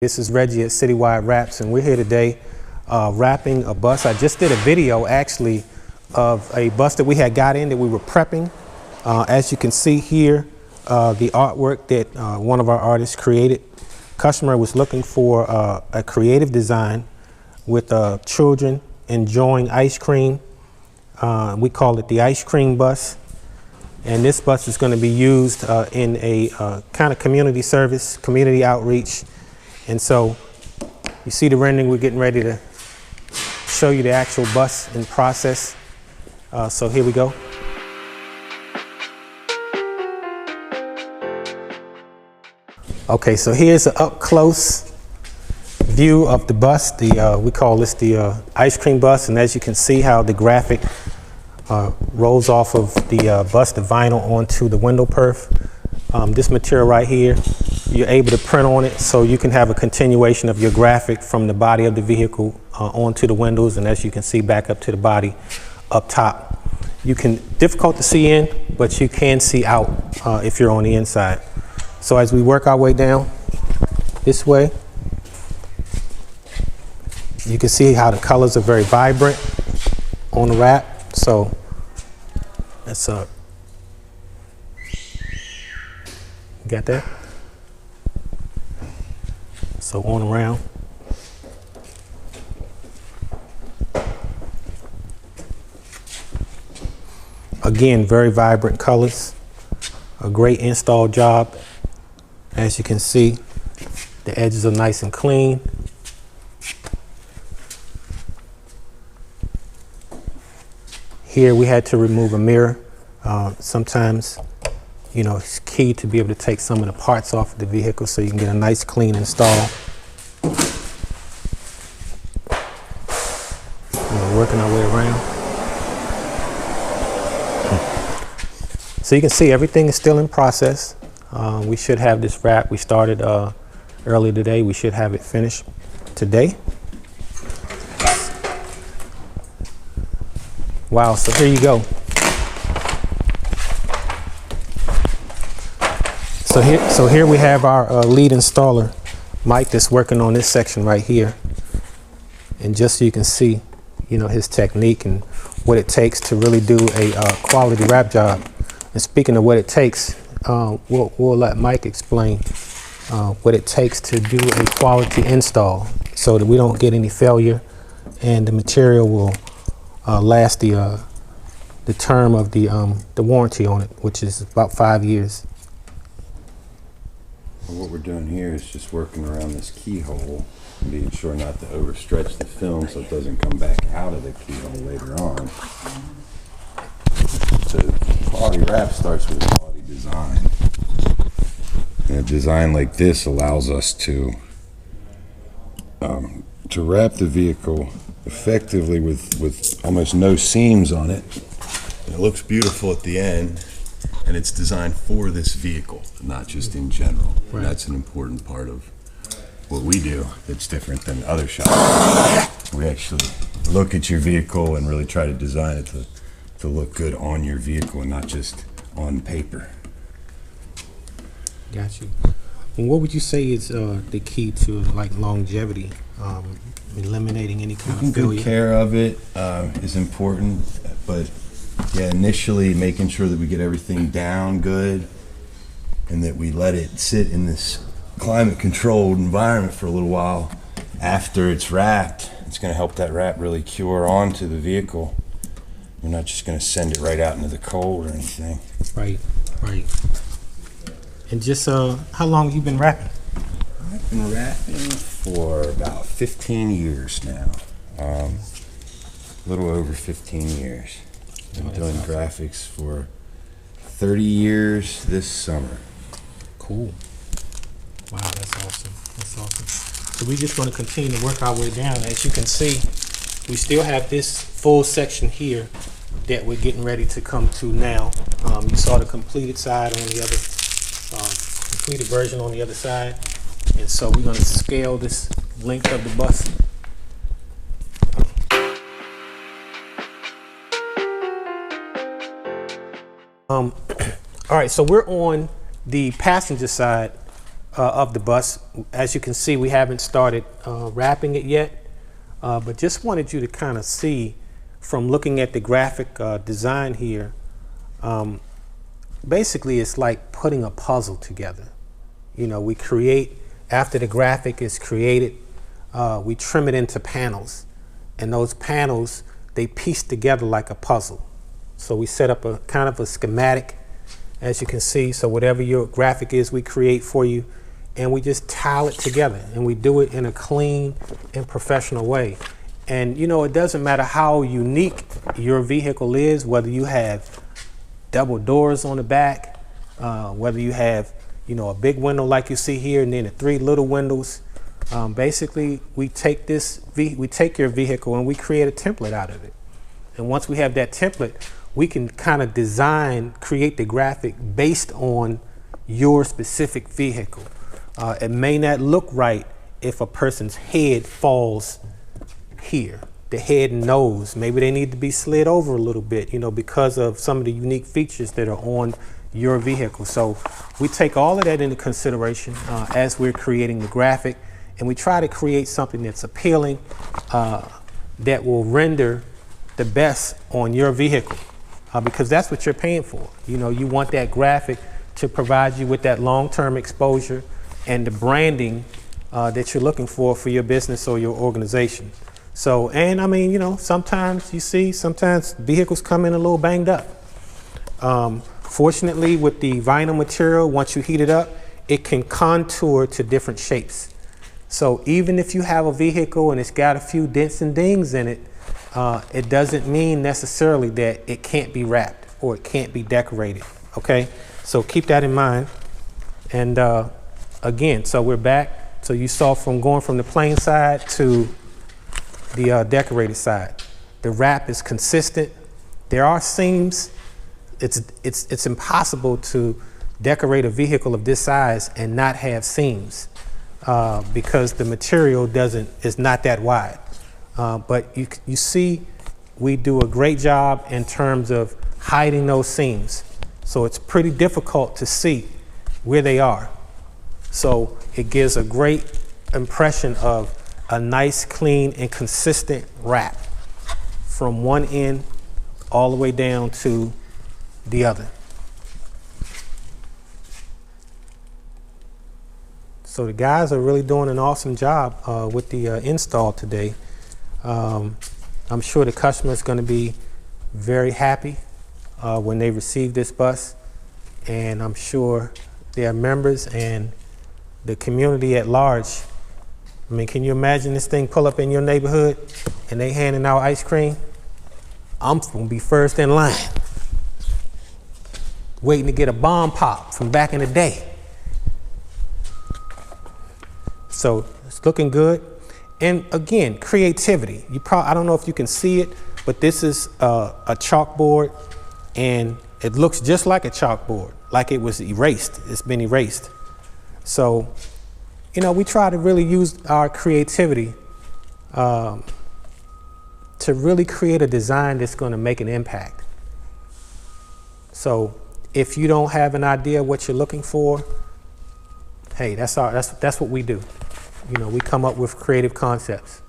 This is Reggie at Citywide Wraps, and we're here today wrapping a bus. I just did a video actually of a bus that we had got in that we were prepping. As you can see here, the artwork that one of our artists created. Customer was looking for a creative design with children enjoying ice cream. We call it the ice cream bus. And this bus is going to be used in a kind of community service, community outreach. And so you see the rendering, we're getting ready to show you the actual bus in process. So here we go. Okay, so here's an up close view of the bus. We call this the ice cream bus. And as you can see how the graphic rolls off of the bus, the vinyl onto the window perf. This material right here, you're able to print on it so you can have a continuation of your graphic from the body of the vehicle onto the windows, and as you can see back up to the body up top. Difficult to see in, but you can see out if you're on the inside. So as we work our way down this way, you can see how the colors are very vibrant on the wrap. So that's got that? So on around. Again, very vibrant colors. A great install job. As you can see, the edges are nice and clean. Here we had to remove a mirror. Sometimes, you know, it's key to be able to take some of the parts off of the vehicle so you can get a nice clean install. Working our way around. So you can see everything is still in process. We should have this wrap. We started early today. We should have it finished today. Wow, so here you go. So here we have our lead installer, Mike, that's working on this section right here. And just so you can see, you know, his technique and what it takes to really do a quality wrap job. And speaking of what it takes, we'll let Mike explain what it takes to do a quality install so that we don't get any failure and the material will last the term of the warranty on it, which is about 5 years. What we're doing here is just working around this keyhole and being sure not to overstretch the film so it doesn't come back out of the keyhole later on. So quality wrap starts with a quality design. And a design like this allows us to wrap the vehicle effectively with almost no seams on it. And it looks beautiful at the end. And it's designed for this vehicle, not just in general. Right. And that's an important part of what we do that's different than other shops. We actually look at your vehicle and really try to design it to look good on your vehicle and not just on paper. Got you. And what would you say is the key to like longevity, eliminating any kind of failure? Good care of it is important, but yeah, initially making sure that we get everything down good and that we let it sit in this climate controlled environment for a little while after it's wrapped. It's going to help that wrap really cure onto the vehicle. We're not just going to send it right out into the cold or anything. Right, right. And just how long have you been wrapping? I've been wrapping for about 15 years now. A little over 15 years. Been doing awesome. Graphics for 30 years this summer. Cool. Wow, that's awesome. That's awesome. So we're just going to continue to work our way down. As you can see, we still have this full section here that we're getting ready to come to now. You saw the completed side on the other, completed version on the other side. And so we're going to scale this length of the bus. All right, so we're on the passenger side of the bus. As you can see, we haven't started wrapping it yet, but just wanted you to kind of see from looking at the graphic design here. Basically, it's like putting a puzzle together. You know, we create, after the graphic is created, we trim it into panels, and those panels, they piece together like a puzzle. So we set up a kind of a schematic, as you can see. So whatever your graphic is, we create for you, and we just tile it together, and we do it in a clean and professional way. And you know, it doesn't matter how unique your vehicle is, whether you have double doors on the back, whether you have, you know, a big window like you see here, and then the 3 little windows. Basically, we take your vehicle and we create a template out of it. And once we have that template, we can kind of create the graphic based on your specific vehicle. It may not look right if a person's head falls here, the head and nose. Maybe they need to be slid over a little bit, you know, because of some of the unique features that are on your vehicle. So we take all of that into consideration as we're creating the graphic, and we try to create something that's appealing, that will render the best on your vehicle, because that's what you're paying for. You know, you want that graphic to provide you with that long-term exposure and the branding that you're looking for your business or your organization. So, and I mean, you know, sometimes vehicles come in a little banged up. Fortunately, with the vinyl material, once you heat it up, it can contour to different shapes. So even if you have a vehicle and it's got a few dents and dings in it, it doesn't mean necessarily that it can't be wrapped or it can't be decorated, okay? So keep that in mind. And again, so we're back. So you saw going from the plain side to the decorated side. The wrap is consistent. There are seams. It's impossible to decorate a vehicle of this size and not have seams because the material is not that wide. But you see, we do a great job in terms of hiding those seams. So it's pretty difficult to see where they are. So it gives a great impression of a nice, clean, and consistent wrap from one end all the way down to the other. So the guys are really doing an awesome job with the install today. I'm sure the customer is going to be very happy when they receive this bus, and I'm sure their members and the community at large. I mean, can you imagine this thing pull up in your neighborhood and they handing out ice cream? I'm gonna be first in line, waiting to get a bomb pop from back in the day. So it's looking good. And again, creativity. I don't know if you can see it, but this is a chalkboard, and it looks just like a chalkboard, like it was erased. It's been erased. So, you know, we try to really use our creativity to really create a design that's going to make an impact. So if you don't have an idea what you're looking for, hey, that's what we do. You know, we come up with creative concepts.